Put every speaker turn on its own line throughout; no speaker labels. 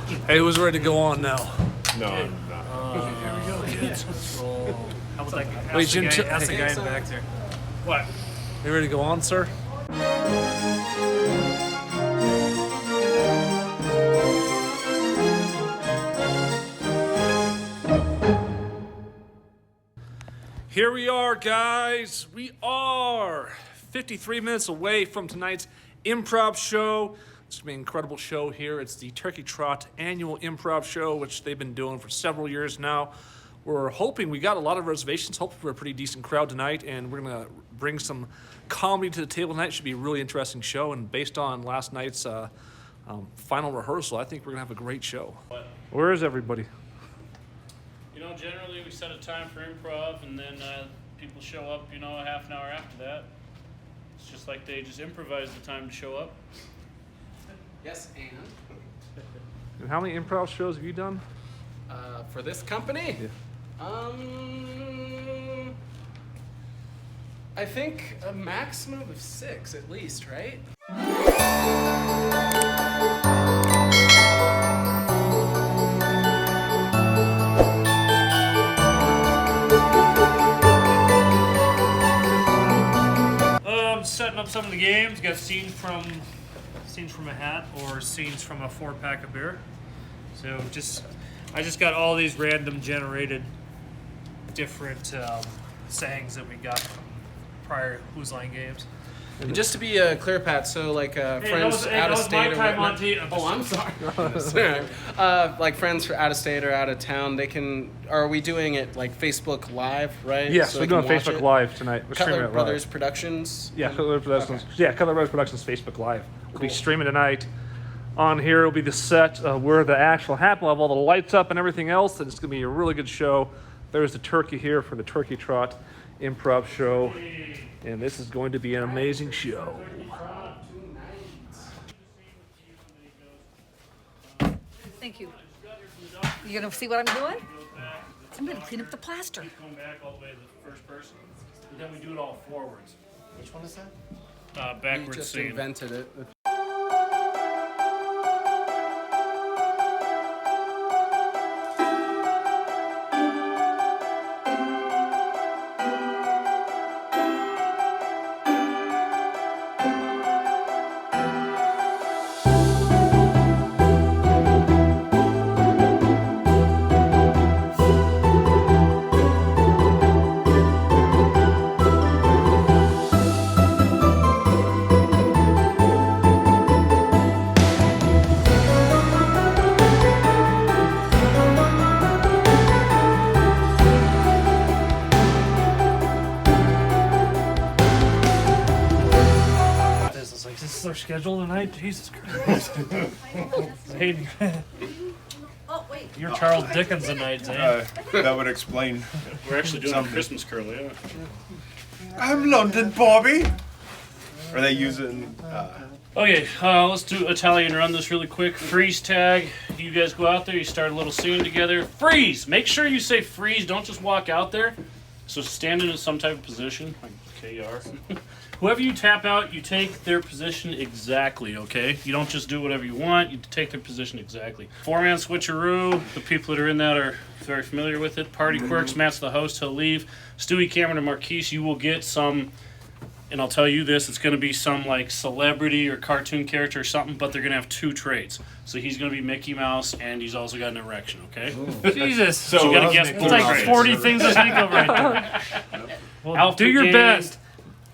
Hey, who's ready to go on now?
No, I'm not.
Here we go, kids.
Let's roll. How about that?
Wait, Jim,
Ask the guy in the back there. What?
You ready to go on, sir? Here we are, guys. We are 53 minutes away from tonight's improv show. It's going to be an incredible show here. It's the Turkey Trot annual improv show, which they've been doing for several years now. We're hoping, we got a lot of reservations, hoping for a pretty decent crowd tonight, and we're going to bring some comedy to the table tonight. It should be a really interesting show, and based on last night's final rehearsal, I think we're going to have a great show. Where is everybody?
You know, generally we set a time for improv, and then people show up, you know, a half an hour after that. It's just like they just improvise the time to show up.
Yes, and
And how many improv shows have you done?
for this company,
Yeah.
I think a maximum of 6 at least, right?
Setting up some of the games. Got scenes from a hat or scenes from a 4-pack of beer. So I just got all these random generated different sayings that we got from prior Who's Line games.
And just to be clear, Pat, so like friends out of state or whatnot. Oh, I'm sorry. Like friends for out of state or out of town, they can. Are we doing it like Facebook Live, right?
Yes,
So
we're
they
doing
can watch
Facebook
it?
Live tonight. We're streaming
Cutler
it
Brothers
live.
Productions.
Yeah, Cutler Productions.
Okay.
Yeah, Cutler Brothers Productions Facebook Live. We'll be streaming tonight. On here will be the set where the actual happen. We'll have all the lights up and everything else, and it's going to be a really good show. There's the turkey here for the Turkey Trot improv show, and this is going to be an amazing show.
Thank you. You're gonna see what I'm doing? I'm gonna clean up the plaster.
Going back all the way to the first person, and then we do it all forwards.
Which one is that? You
Backwards
just
scene.
invented it.
This is our schedule tonight? Jesus Christ. Hayden,
Oh, wait.
you're Charles Dickens tonight, Zane.
That would explain.
We're actually doing
Something.
a Christmas curl, yeah.
I'm London, Bobby. Are they using?
Okay, let's do Italian run this really quick. Freeze tag. You guys go out there, you start a little scene together. Freeze! Make sure you say freeze, don't just walk out there. So stand in some type of position, like KR. Whoever you tap out, you take their position exactly, okay? You don't just do whatever you want, you take their position exactly. 4-man switcheroo. The people that are in that are very familiar with it. Party quirks. Matt's the host, he'll leave. Stewie, Cameron, and Marquise, you will get some. And I'll tell you this, it's going to be some like celebrity or cartoon character or something, but they're going to have 2 traits. So he's going to be Mickey Mouse, and he's also got an erection, okay?
Jesus.
So you got to guess
It's
both
like
traits.
40 things to think of right there. Well,
Alphabet
do your
game.
best.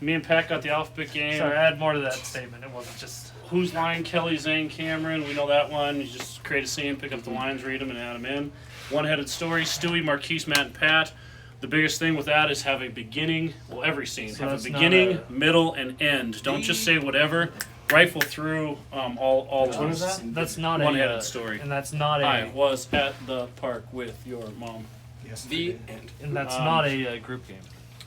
Me and Pat got the alphabet game.
Sorry, add more to that statement. It wasn't just...
Who's Line? Kelly, Zane, Cameron. We know that one. You just create a scene, pick up the lines, read them, and add them in. One-headed story. Stewie, Marquise, Matt, and Pat. The biggest thing with that is have a beginning. Well, every scene.
So
have a
that's not
beginning, middle, and end. Don't just say whatever. Rifle through all
What is that? That's not
One-headed
a...
story.
And that's not a...
I was at the park with your mom.
The end.
And that's not a group game.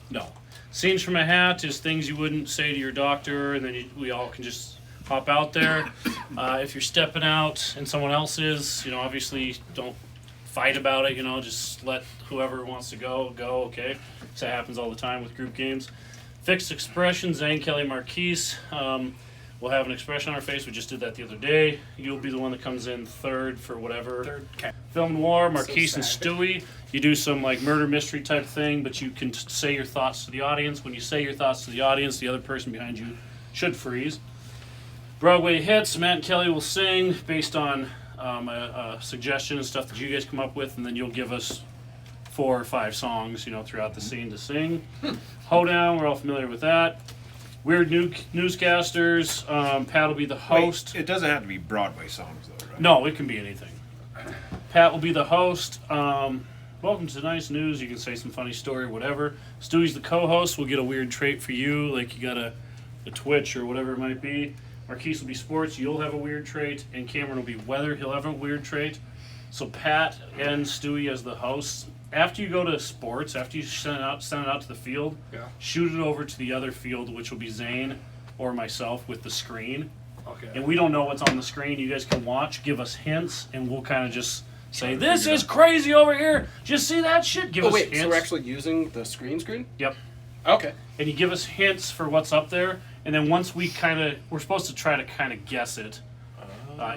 No. Scenes from a hat is things you wouldn't say to your doctor, and then we all can just hop out there. If you're stepping out and someone else is, obviously don't fight about it, just let whoever wants to go, okay? So that happens all the time with group games. Fixed expressions, Zane, Kelly, Marquise. We'll have an expression on our face. We just did that the other day. You'll be the one that comes in third for whatever.
Third. Okay.
Film noir, Marquise and Stewie. You do some like murder mystery type thing, but you can say your thoughts to the audience. When you say your thoughts to the audience, the other person behind you should freeze. Broadway hits. Matt and Kelly will sing based on a suggestion and stuff that you guys come up with, and then you'll give us 4 or 5 songs, throughout the scene to sing. Hoedown, we're all familiar with that. Weird newscasters. Pat will be the host.
Wait, it doesn't have to be Broadway songs, though, right?
No, it can be anything. Pat will be the host. Welcome to tonight's news. You can say some funny story or whatever. Stewie's the co-host. We'll get a weird trait for you, like you got a twitch or whatever it might be. Marquise will be sports. You'll have a weird trait. And Cameron will be weather. He'll have a weird trait. So Pat and Stewie as the hosts. After you go to sports, after you send it out to the field, shoot it over to the other field, which will be Zane or myself with the screen.
Okay.
And we don't know what's on the screen. You guys can watch, give us hints, and we'll kind of just say, "This is crazy over here. Just see that shit." Give us hints.
So we're actually using the screen?
Yep.
Okay.
And you give us hints for what's up there, and then once we're supposed to try to kind of guess it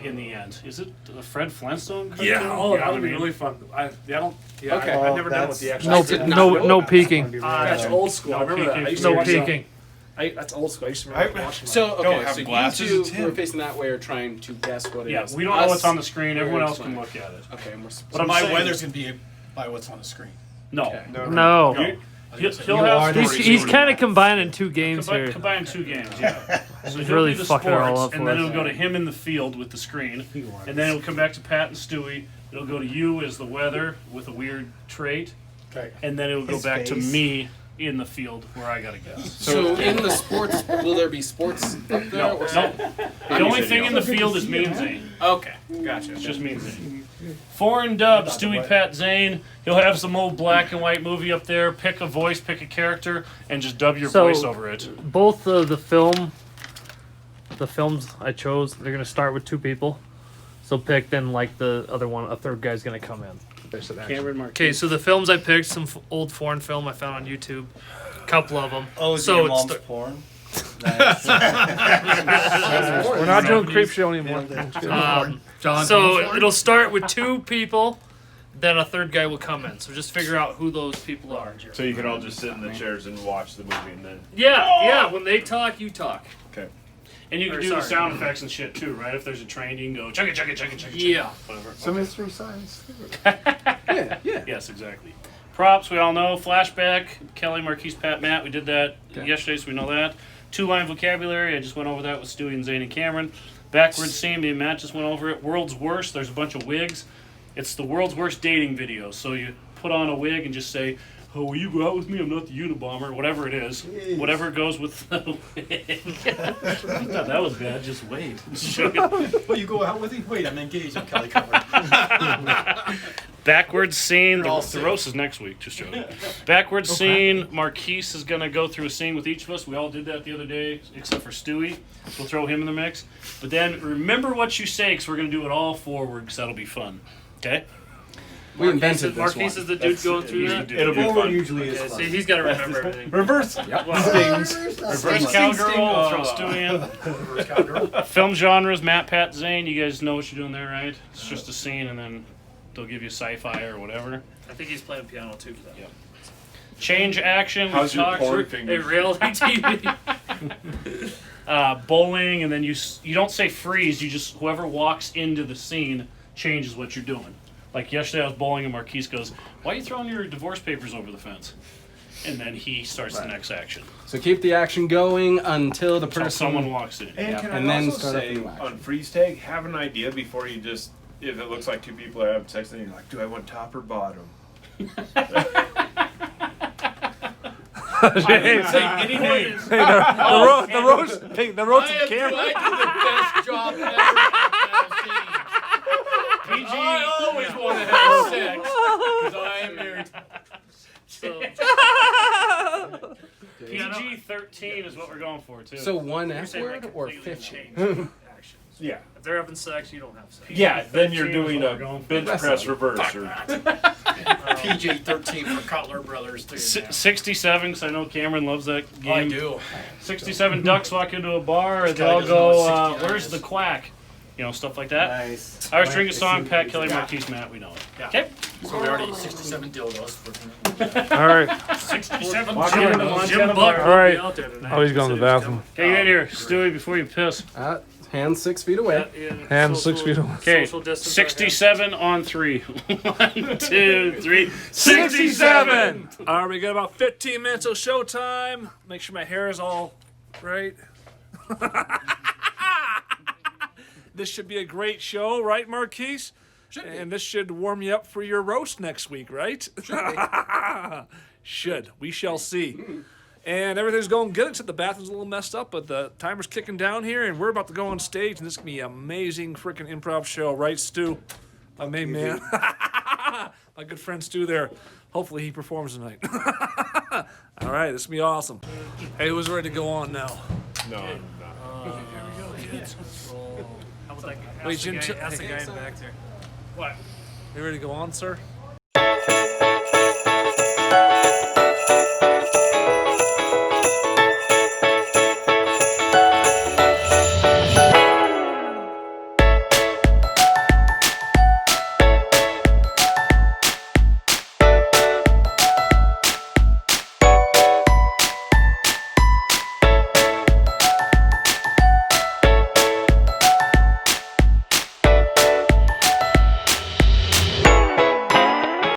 in the end. Is it the Fred Flintstone cartoon?
Yeah. Oh,
You know
that
what
would be
I mean?
really fun.
Okay.
I've never done it with the actual.
No peeking.
That's old school. I remember that. I used to
No
watch that.
peeking.
That's old school. I used to remember watching that.
So,
Don't
okay,
have
so
glasses,
you
it's
two
him.
were facing that way or trying to guess what it
Yeah,
is.
we don't know what's
Us,
on the screen. Everyone
we're
else can
explaining.
look at it.
Okay, and we're
But I'm
My
saying,
weather's gonna be by what's on the screen.
No.
Okay.
No.
He'll have
He's kind of combining 2 games here.
combine 2 games, yeah. So he'll
really
be the
fucking it all
sports,
up
and
for
then
us.
it'll go to him in the field with the screen, and then it'll come back to Pat and Stewie. It'll go to you as the weather with a weird trait,
Okay.
and then it'll go
His
back to
face.
me in the field where I gotta guess.
So in the sports, will there be sports up there?
No,
or-
no. The only thing in the field is me and Zane.
Okay, gotcha.
It's just me and Zane. Foreign dub, Stewie, Pat, Zane. He'll have some old black and white movie up there. Pick a voice, pick a character, and just dub your
So-
voice over it.
Both of the films I chose, they're gonna start with 2 people. So pick then like the other one, a third guy's gonna come in.
Cameron Marquez.
Okay, so the films I picked, some old foreign film I found on YouTube, a couple of them.
Oh, is
So
it your
it's
mom's
the-
porn?
We're not doing creep show anymore. So it'll start with 2 people, then a third guy will come in. So just figure out who those people are.
So you can all just sit in the chairs and watch the movie and then...
Yeah. When they talk, you talk.
Okay.
And you can
Or
do the
sorry.
sound effects and shit too, right? If there's a train, you can go chugga chugga chugga chugga.
Yeah.
Whatever.
Some Mystery Science.
Yeah, yeah.
Yes, exactly. Props, we all know. Flashback, Kelly, Marquise, Pat, Matt. We did that yesterday, so we know that. 2-line vocabulary. I just went over that with Stewie and Zane and Cameron. Backwards scene, me and Matt just went over it. World's worst. There's a bunch of wigs. It's the world's worst dating video. So you put on a wig and just say, "Oh, will you go out with me? I'm not the Unabomber." Whatever it is. Whatever goes with the wig. I thought that was bad. Just wait.
Well, you go out with him? Wait, I'm engaged. I'm Kelly covered.
Backwards scene.
all
The
safe.
roast is next week. Just joking. Backwards scene. Marquise is going to go through a scene with each of us. We all did that the other day, except for Stewie. We'll throw him in the mix. But then remember what you say, because we're going to do it all forward, because that'll be fun. Okay?
We invented this
Marquise
one.
is the dude going through that.
It'll be
Forward
fun.
usually is
Okay,
fun.
see, he's got to remember everything.
Reverse.
Reverse cowgirl. Throw Stewie in. Film genres, Matt, Pat, Zane. You guys know what you're doing there, right? It's just a scene, and then they'll give you sci-fi or whatever.
I think he's playing piano too for that.
Yep. Change action.
How's
we
your
talked.
porn
A
fingers?
reality TV.
Bowling, and then you don't say freeze. You just whoever walks into the scene changes what you're doing. Like yesterday, I was bowling, and Marquise goes, "Why are you throwing your divorce papers over the fence?" And then he starts the next action.
So keep the action going until the
Until
person.
someone walks in.
And can
And
I
then
also
start up
say,
new action.
on freeze tag, have an idea before you just, if it looks like 2 people are having sex, then you're like, do I want top or bottom?
I didn't say anything.
The roast of camera.
I did the best job ever.
PG.
I always want to have sex because I am married.
PG-13 is what we're going for too.
So one
You're
F
saying, like,
word or
completely
50?
change actions.
Yeah.
If they're having sex, you don't have sex.
Yeah, then you're
13 is
doing
what
a
we're going for.
bench press reverse. Or,
PG-13 for Cutler Brothers. Too,
67, because I know Cameron loves that game.
I do.
67 ducks walk into a bar, and
guy
they'll
doesn't know
go,
what 69
where's
is.
the quack? You know, stuff like that.
Nice.
Irish Drinking Song, Pat Kelly, Marquise, Matt, we know it.
Yeah.
Okay.
So we already 67 dildos. For
All right.
67
Walk into the Montana
Jim Buck
bar.
will
All right.
be out there tonight.
Oh, he's going to the bathroom.
Okay, get in here, Stewie, before you piss.
Hands 6 feet away.
Hands 6 feet away.
Okay,
Social distance
67 on 3. 1, 2, 3.
67! All right, we got about 15 minutes of showtime. Make sure my hair is all right. This should be a great show, right, Marquise? And this should warm you up for your roast next week, right? Should. We shall see. And everything's going good except the bathroom's a little messed up, but the timer's kicking down here, and we're about to go on stage, and this is going to be an amazing freaking improv show, right, Stu? My main man. My good friend Stu there. Hopefully he performs tonight. All right, this is going to be awesome. Hey, who's ready to go on now?
No, I'm not.
How about that?
Wait, Jim,
Ask the guy in the back there. What?
You ready to go on, sir?